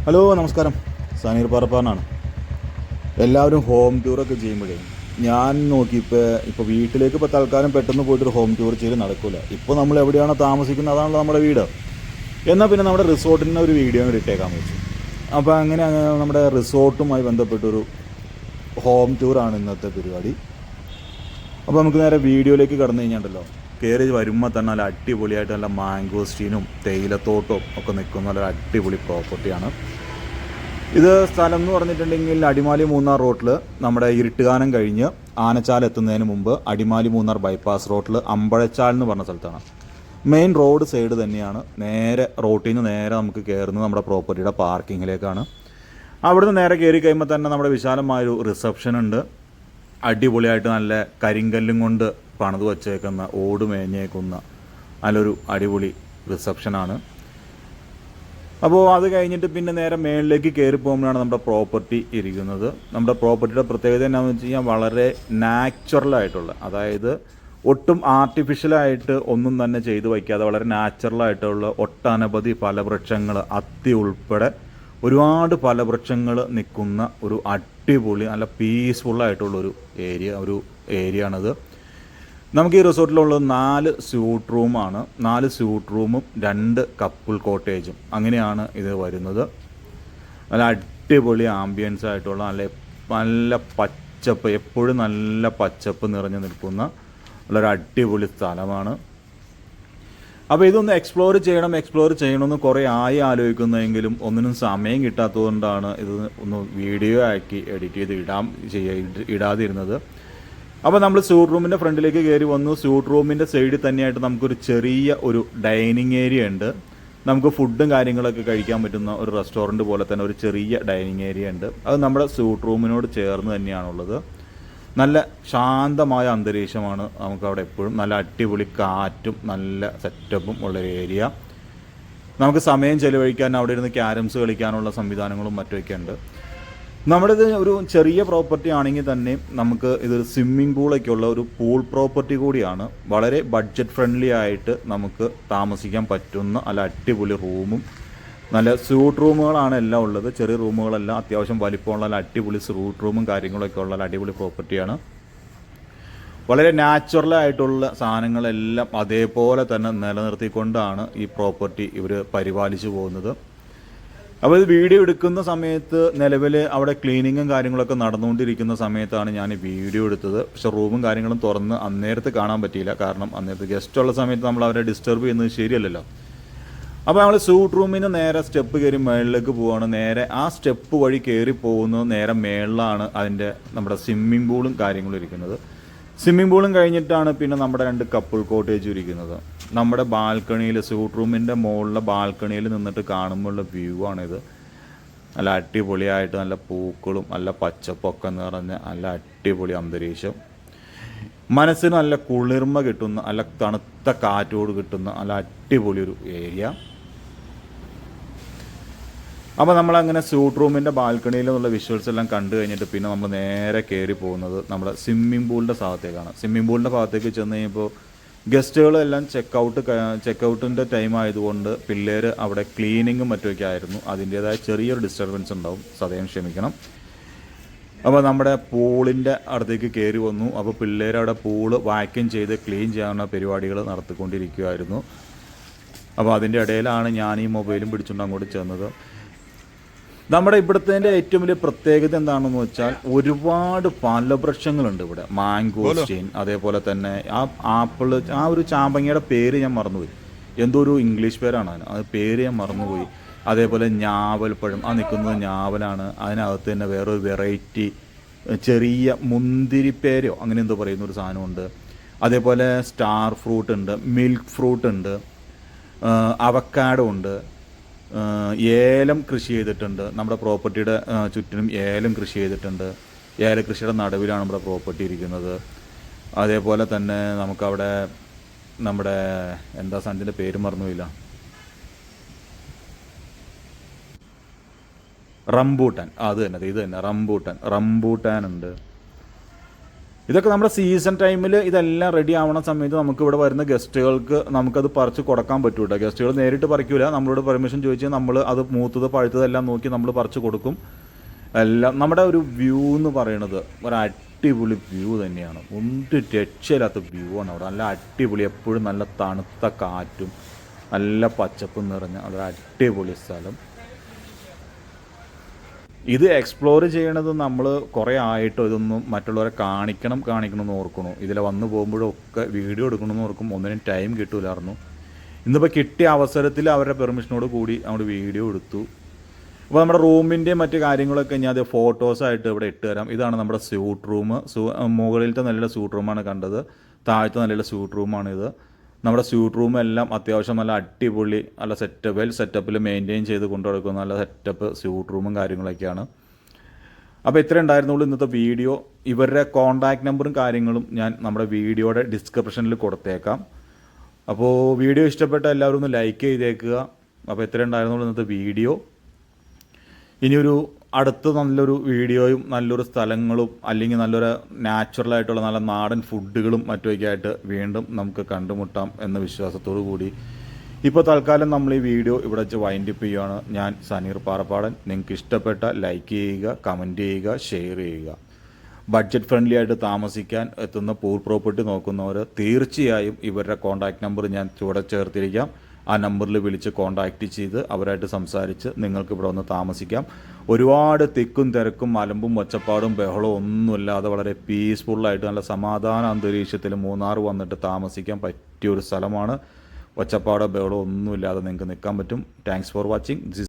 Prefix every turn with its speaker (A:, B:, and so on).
A: Hello നമസ്കാരം, സനീർ പറപ്പാനാണ്. എല്ലാവരും home ടൂറൊക്കെ ചെയ്യുമ്പോഴേ ഞാൻ ഇപ്പോൾ വീട്ടിലേക്ക് ഇപ്പോൾ തൽക്കാലം പെട്ടെന്ന് പോയിട്ടൊരു ഹോം ടൂർ ചെയ്ത് നടക്കില്ല. ഇപ്പോൾ നമ്മൾ എവിടെയാണോ താമസിക്കുന്നത് അതാണല്ലോ നമ്മുടെ വീട്. എന്നാൽ പിന്നെ നമ്മുടെ റിസോർട്ടിൻ്റെ ഒരു വീഡിയോ കൂടി ഇട്ടേക്കാമെന്ന് വെച്ചു. അപ്പോൾ അങ്ങനെ നമ്മുടെ റിസോർട്ടുമായി ബന്ധപ്പെട്ടൊരു ഹോം ടൂറാണ് ഇന്നത്തെ പരിപാടി. അപ്പോൾ നമുക്ക് നേരെ വീഡിയോയിലേക്ക് കടന്നു കഴിഞ്ഞാണ്ടല്ലോ, കയറി വരുമ്പോൾ തന്നെ നല്ല അടിപൊളിയായിട്ട് നല്ല മാംഗോസ്റ്റീനും തേയിലത്തോട്ടവും ഒക്കെ നിൽക്കുന്ന നല്ല അടിപൊളി പ്രോപ്പർട്ടിയാണ് ഇത്. സ്ഥലം എന്ന് പറഞ്ഞിട്ടുണ്ടെങ്കിൽ അടിമാലി മൂന്നാർ റോട്ടിൽ നമ്മുടെ ഇരുട്ടുകാനം കഴിഞ്ഞ് ആനച്ചാൽ എത്തുന്നതിന് മുമ്പ് അടിമാലി മൂന്നാർ ബൈപ്പാസ് റോട്ടിൽ അമ്പഴച്ചാൽ എന്ന് പറഞ്ഞ സ്ഥലത്താണ്. മെയിൻ റോഡ് സൈഡ് തന്നെയാണ്. നേരെ റോട്ടിൽ നിന്ന് നേരെ നമുക്ക് കയറുന്നത് നമ്മുടെ പ്രോപ്പർട്ടിയുടെ പാർക്കിങ്ങിലേക്കാണ്. അവിടുന്ന് നേരെ കയറി കഴിയുമ്പോൾ തന്നെ നമ്മുടെ വിശാലമായൊരു റിസപ്ഷൻ ഉണ്ട്. അടിപൊളിയായിട്ട് നല്ല കരിങ്കല്ലും കൊണ്ട് പണിത് വച്ചേക്കുന്ന ഓട് മേഞ്ഞേക്കുന്ന നല്ലൊരു അടിപൊളി റിസപ്ഷനാണ്. അപ്പോൾ അത് കഴിഞ്ഞിട്ട് പിന്നെ നേരെ മേളിലേക്ക് കയറി പോകുമ്പോഴാണ് നമ്മുടെ പ്രോപ്പർട്ടി ഇരിക്കുന്നത്. നമ്മുടെ പ്രോപ്പർട്ടിയുടെ പ്രത്യേകത എന്താണെന്ന് വെച്ച് കഴിഞ്ഞാൽ വളരെ നാച്ചുറലായിട്ടുള്ള, അതായത് ഒട്ടും ആർട്ടിഫിഷ്യലായിട്ട് ഒന്നും തന്നെ ചെയ്തു വയ്ക്കാതെ വളരെ നാച്ചുറലായിട്ടുള്ള ഒട്ടനവധി ഫലവൃക്ഷങ്ങൾ, അത്തി ഉൾപ്പെടെ ഒരുപാട് ഫലവൃക്ഷങ്ങൾ നിൽക്കുന്ന ഒരു അടിപൊളി നല്ല പീസ്ഫുള്ളായിട്ടുള്ളൊരു ഏരിയ ആണിത്. നമുക്ക് ഈ റിസോർട്ടിലുള്ളത് 4 സ്യൂട്ട് റൂമാണ്. 4 സ്യൂട്ട് റൂമും 2 കപ്പിൾ കോട്ടേജും അങ്ങനെയാണ് ഇത് വരുന്നത്. നല്ല അടിപൊളി ആംബിയൻസ് ആയിട്ടുള്ള നല്ല പച്ചപ്പ്, എപ്പോഴും നല്ല പച്ചപ്പ് നിറഞ്ഞു നിൽക്കുന്ന നല്ലൊരു അടിപൊളി സ്ഥലമാണ്. അപ്പോൾ ഇതൊന്ന് എക്സ്പ്ലോർ ചെയ്യണമെന്ന് കുറേ ആലോചിക്കുന്നതെങ്കിലും ഒന്നിനും സമയം കിട്ടാത്തതുകൊണ്ടാണ് ഇത് ഒന്ന് വീഡിയോ ആക്കി എഡിറ്റ് ചെയ്ത് ഇടാതിരുന്നത്. അപ്പോൾ നമ്മൾ സ്യൂട്ട് റൂമിൻ്റെ ഫ്രണ്ടിലേക്ക് കയറി വന്നു. സ്യൂട്ട് റൂമിൻ്റെ സൈഡിൽ തന്നെയായിട്ട് നമുക്കൊരു ചെറിയ ഒരു ഡൈനിങ് ഏരിയ ഉണ്ട്. നമുക്ക് ഫുഡും കാര്യങ്ങളൊക്കെ കഴിക്കാൻ പറ്റുന്ന ഒരു റെസ്റ്റോറൻറ്റ് പോലെ തന്നെ ഒരു ചെറിയ ഡൈനിങ് ഏരിയ ഉണ്ട്. അത് നമ്മുടെ സ്യൂട്ട് റൂമിനോട് ചേർന്ന് തന്നെയാണുള്ളത്. നല്ല ശാന്തമായ അന്തരീക്ഷമാണ് നമുക്കവിടെ എപ്പോഴും. നല്ല അടിപൊളി കാറ്റും നല്ല സെറ്റപ്പും ഉള്ളൊരു ഏരിയ. നമുക്ക് സമയം ചെലവഴിക്കാൻ അവിടെ ഇരുന്ന് ക്യാരംസ് കളിക്കാനുള്ള സംവിധാനങ്ങളും മറ്റുമൊക്കെ ഉണ്ട്. നമ്മുടേത് ഒരു ചെറിയ പ്രോപ്പർട്ടി ആണെങ്കിൽ തന്നെ നമുക്ക് ഇതൊരു സ്വിമ്മിംഗ് പൂളൊക്കെ ഉള്ള ഒരു പൂൾ പ്രോപ്പർട്ടി കൂടിയാണ്. വളരെ ബഡ്ജറ്റ് ഫ്രണ്ട്ലി ആയിട്ട് നമുക്ക് താമസിക്കാൻ പറ്റുന്ന നല്ല അടിപൊളി റൂമും നല്ല സ്യൂട്ട് റൂമുകളാണ് എല്ലാം ഉള്ളത്. ചെറിയ റൂമുകളല്ല, അത്യാവശ്യം വലിപ്പമുള്ള നല്ല അടിപൊളി സ്യൂട്ട് റൂമും കാര്യങ്ങളൊക്കെ ഉള്ള അടിപൊളി പ്രോപ്പർട്ടിയാണ്. വളരെ നാച്ചുറലായിട്ടുള്ള സാധനങ്ങളെല്ലാം അതേപോലെ തന്നെ നിലനിർത്തിക്കൊണ്ടാണ് ഈ പ്രോപ്പർട്ടി ഇവർ പരിപാലിച്ചു പോകുന്നത്. അപ്പോൾ ഇത് വീഡിയോ എടുക്കുന്ന സമയത്ത് നിലവിൽ അവിടെ ക്ലീനിങ്ങും കാര്യങ്ങളൊക്കെ നടന്നുകൊണ്ടിരിക്കുന്ന സമയത്താണ് ഞാൻ വീഡിയോ എടുത്തത്. പക്ഷേ റൂമും കാര്യങ്ങളും തുറന്ന് അന്നേരത്ത് കാണാൻ പറ്റിയില്ല. കാരണം അന്നേരത്ത് ഗസ്റ്റ് ഉള്ള സമയത്ത് നമ്മൾ അവരെ ഡിസ്റ്റർബ് ചെയ്യുന്നത് ശരിയല്ലല്ലോ. അപ്പോൾ നമ്മൾ സ്യൂട്ട് റൂമിന് നേരെ സ്റ്റെപ്പ് കയറി മേളിലേക്ക് പോവുകയാണ്. നേരെ ആ സ്റ്റെപ്പ് വഴി കയറി പോകുന്നത് നേരെ മേളിലാണ് അതിൻ്റെ നമ്മുടെ സ്വിമ്മിംഗ് പൂളും കാര്യങ്ങളും ഇരിക്കുന്നത്. സ്വിമ്മിംഗ് പൂളും കഴിഞ്ഞിട്ടാണ് പിന്നെ നമ്മുടെ 2 കപ്പിൾ കോട്ടേജും ഇരിക്കുന്നത്. നമ്മുടെ ബാൽക്കണിയിൽ, സ്യൂട്ട് റൂമിൻ്റെ മുകളിലെ ബാൽക്കണിയിൽ നിന്നിട്ട് കാണുമ്പോഴുള്ള വ്യൂ ആണിത്. നല്ല അടിപൊളിയായിട്ട് നല്ല പൂക്കളും നല്ല പച്ചപ്പൊക്കെ നിറഞ്ഞ നല്ല അടിപൊളി അന്തരീക്ഷം. മനസ്സിന് നല്ല കുളിർമ കിട്ടുന്ന, നല്ല തണുത്ത കാറ്റോട് കിട്ടുന്ന നല്ല അടിപൊളി ഒരു ഏരിയ. അപ്പോൾ നമ്മളങ്ങനെ സ്യൂട്ട് റൂമിൻ്റെ ബാൽക്കണിയിൽ നിന്നുള്ള വിഷ്വൽസ് എല്ലാം കണ്ടു കഴിഞ്ഞിട്ട് പിന്നെ നമ്മൾ നേരെ കയറി പോകുന്നത് നമ്മുടെ സ്വിമ്മിംഗ് പൂളിൻ്റെ ഭാഗത്തേക്കാണ്. സ്വിമ്മിംഗ് പൂളിൻ്റെ ഭാഗത്തേക്ക് ചെന്ന് കഴിയുമ്പോൾ ഗസ്റ്റുകളെല്ലാം ചെക്കൗട്ടിൻ്റെ ടൈം ആയതുകൊണ്ട് പിള്ളേർ അവിടെ ക്ലീനിങ്ങും മറ്റുമൊക്കെ ആയിരുന്നു. അതിൻ്റേതായ ചെറിയൊരു ഡിസ്റ്റർബൻസ് ഉണ്ടാവും, സദയം ക്ഷമിക്കണം. അപ്പോൾ നമ്മുടെ പൂളിൻ്റെ അടുത്തേക്ക് കയറി വന്നു. അപ്പോൾ പിള്ളേർ അവിടെ പൂള് വാക്യൂം ചെയ്ത് ക്ലീൻ ചെയ്യാനുള്ള പരിപാടികൾ നടത്തിക്കൊണ്ടിരിക്കുകയായിരുന്നു. അപ്പോൾ അതിൻ്റെ ഇടയിലാണ് ഞാൻ ഈ മൊബൈലും പിടിച്ചുകൊണ്ട് അങ്ങോട്ട് ചെന്നത്. നമ്മുടെ ഇവിടുത്തെ ഏറ്റവും വലിയ പ്രത്യേകത എന്താണെന്ന് വെച്ചാൽ ഒരുപാട് ഫലവൃക്ഷങ്ങളുണ്ട് ഇവിടെ. മാംഗോസ്റ്റീൻ, അതേപോലെ തന്നെ ആപ്പിൾ, ആ ഒരു ചാമ്പങ്ങയുടെ പേര് ഞാൻ മറന്നുപോയി, എന്തോ ഒരു ഇംഗ്ലീഷ് പേരാണ് അതിന്, അത് പേര് ഞാൻ മറന്നുപോയി. അതേപോലെ ഞാവൽപ്പഴം, ആ നിൽക്കുന്നത് ഞാവലാണ്. അതിനകത്ത് തന്നെ വേറൊരു വെറൈറ്റി ചെറിയ മുന്തിരിപ്പേരോ അങ്ങനെ എന്തോ പറയുന്ന ഒരു സാധനമുണ്ട്. അതേപോലെ സ്റ്റാർ ഫ്രൂട്ട് ഉണ്ട്, മിൽക്ക് ഫ്രൂട്ട് ഉണ്ട്, അവക്കാഡോ ഉണ്ട്, ഏലം കൃഷി ചെയ്തിട്ടുണ്ട്. നമ്മുടെ പ്രോപ്പർട്ടിയുടെ ചുറ്റിനും ഏലം കൃഷി ചെയ്തിട്ടുണ്ട്. ഏലകൃഷിയുടെ നടുവിലാണ് നമ്മുടെ പ്രോപ്പർട്ടി ഇരിക്കുന്നത്. അതേപോലെ തന്നെ നമുക്കവിടെ നമ്മുടെ എന്താ സാധനത്തിൻ്റെ പേര് മറന്നുപോയില്ല, റംബൂട്ടാൻ, അത് തന്നെ, ഇത് തന്നെ റംബൂട്ടാൻ ഉണ്ട്. ഇതൊക്കെ നമ്മുടെ സീസൺ ടൈമിൽ ഇതെല്ലാം റെഡി ആവണ സമയത്ത് നമുക്ക് ഇവിടെ വരുന്ന ഗസ്റ്റുകൾക്ക് നമുക്കത് പറിച്ച് കൊടുക്കാൻ പറ്റും കേട്ടോ. ഗസ്റ്റുകൾ നേരിട്ട് പറിക്കില്ല, നമ്മളോട് പെർമിഷൻ ചോദിച്ചാൽ നമ്മൾ അത് മൂത്തത് പഴുത്തതെല്ലാം നോക്കി നമ്മൾ പറിച്ച് കൊടുക്കും. എല്ലാം നമ്മുടെ ഒരു വ്യൂ എന്ന് പറയുന്നത് ഒരു അടിപൊളി വ്യൂ തന്നെയാണ്. ഒന്നും രക്ഷയില്ലാത്ത വ്യൂ ആണ് അവിടെ. നല്ല അടിപൊളി, എപ്പോഴും നല്ല തണുത്ത കാറ്റും നല്ല പച്ചപ്പും നിറഞ്ഞ ഒരു അടിപൊളി സ്ഥലം. ഇത് എക്സ്പ്ലോർ ചെയ്യണത് നമ്മൾ കുറേ ആയിട്ടോ ഇതൊന്നും മറ്റുള്ളവരെ കാണിക്കണമെന്ന് ഓർക്കണു. ഇതിൽ വന്നു പോകുമ്പോഴൊക്കെ വീഡിയോ എടുക്കണമെന്ന് ഓർക്കും, ഒന്നിനും ടൈം കിട്ടൂലായിരുന്നു. ഇന്നിപ്പോൾ കിട്ടിയ അവസരത്തിൽ അവരുടെ പെർമിഷനോട് കൂടി അങ്ങോട്ട് വീഡിയോ എടുത്തു. അപ്പോൾ നമ്മുടെ റൂമിൻ്റെയും മറ്റു കാര്യങ്ങളൊക്കെ ഞാൻ അത് ഫോട്ടോസായിട്ട് ഇവിടെ ഇട്ട് തരാം. ഇതാണ് നമ്മുടെ സ്യൂട്ട് റൂം. മുകളിലത്തെ നല്ല സ്യൂട്ട് റൂമാണ് കണ്ടത്, താഴത്തെ നല്ല സ്യൂട്ട് റൂമാണിത്. നമ്മുടെ സ്യൂട്ട് റൂമെല്ലാം അത്യാവശ്യം നല്ല അടിപൊളി, നല്ല സെറ്റപ്പിൽ മെയിൻറ്റെയിൻ ചെയ്ത് കൊണ്ടുനടക്കുന്ന നല്ല സെറ്റപ്പ് സ്യൂട്ട് റൂമും കാര്യങ്ങളൊക്കെയാണ്. അപ്പോൾ ഇത്ര ഉണ്ടായിരുന്നുള്ളൂ ഇന്നത്തെ വീഡിയോ. ഇവരുടെ കോൺടാക്റ്റ് നമ്പറും കാര്യങ്ങളും ഞാൻ നമ്മുടെ വീഡിയോയുടെ ഡിസ്ക്രിപ്ഷനിൽ കൊടുത്തേക്കാം. അപ്പോൾ വീഡിയോ ഇഷ്ടപ്പെട്ട എല്ലാവരും ഒന്ന് ലൈക്ക് ചെയ്തേക്കുക. അപ്പോൾ ഇത്ര ഉണ്ടായിരുന്നുള്ളൂ ഇന്നത്തെ വീഡിയോ. ഇനിയൊരു അടുത്ത നല്ലൊരു വീഡിയോയും നല്ലൊരു സ്ഥലങ്ങളും അല്ലെങ്കിൽ നല്ലൊരു നാച്ചുറലായിട്ടുള്ള നല്ല നാടൻ ഫുഡുകളും മറ്റുമൊക്കെ ആയിട്ട് വീണ്ടും നമുക്ക് കണ്ടുമുട്ടാം എന്ന വിശ്വാസത്തോടു കൂടി ഇപ്പോൾ തൽക്കാലം നമ്മൾ ഈ വീഡിയോ ഇവിടെ വെച്ച് വൈൻഡപ്പ് ചെയ്യുകയാണ്. ഞാൻ സനീർ പാറപ്പാടൻ. നിങ്ങൾക്ക് ഇഷ്ടപ്പെട്ട ലൈക്ക് ചെയ്യുക, കമൻറ്റ് ചെയ്യുക, ഷെയർ ചെയ്യുക. ബഡ്ജറ്റ് ഫ്രണ്ട്ലി ആയിട്ട് താമസിക്കാൻ എത്തുന്ന പൂർ പ്രോപ്പർട്ടി നോക്കുന്നവർ തീർച്ചയായും ഇവരുടെ കോൺടാക്റ്റ് നമ്പർ ഞാൻ ചുവടെ ചേർത്തിരിക്കാം. ആ നമ്പറിൽ വിളിച്ച് കോൺടാക്റ്റ് ചെയ്ത് അവരായിട്ട് സംസാരിച്ച് നിങ്ങൾക്ക് ഇവിടെ വന്ന് താമസിക്കാം. ഒരുപാട് തിക്കും തിരക്കും അലമ്പും ഒച്ചപ്പാടും ബഹളവും ഒന്നുമില്ലാതെ വളരെ പീസ്ഫുള്ളായിട്ട് നല്ല സമാധാന അന്തരീക്ഷത്തിൽ മൂന്നാർ വന്നിട്ട് താമസിക്കാൻ പറ്റിയൊരു സ്ഥലമാണ്. ഒച്ചപ്പാടോ ബഹളോ ഒന്നുമില്ലാതെ നിങ്ങൾക്ക് നിൽക്കാൻ പറ്റും. Thanks for watching.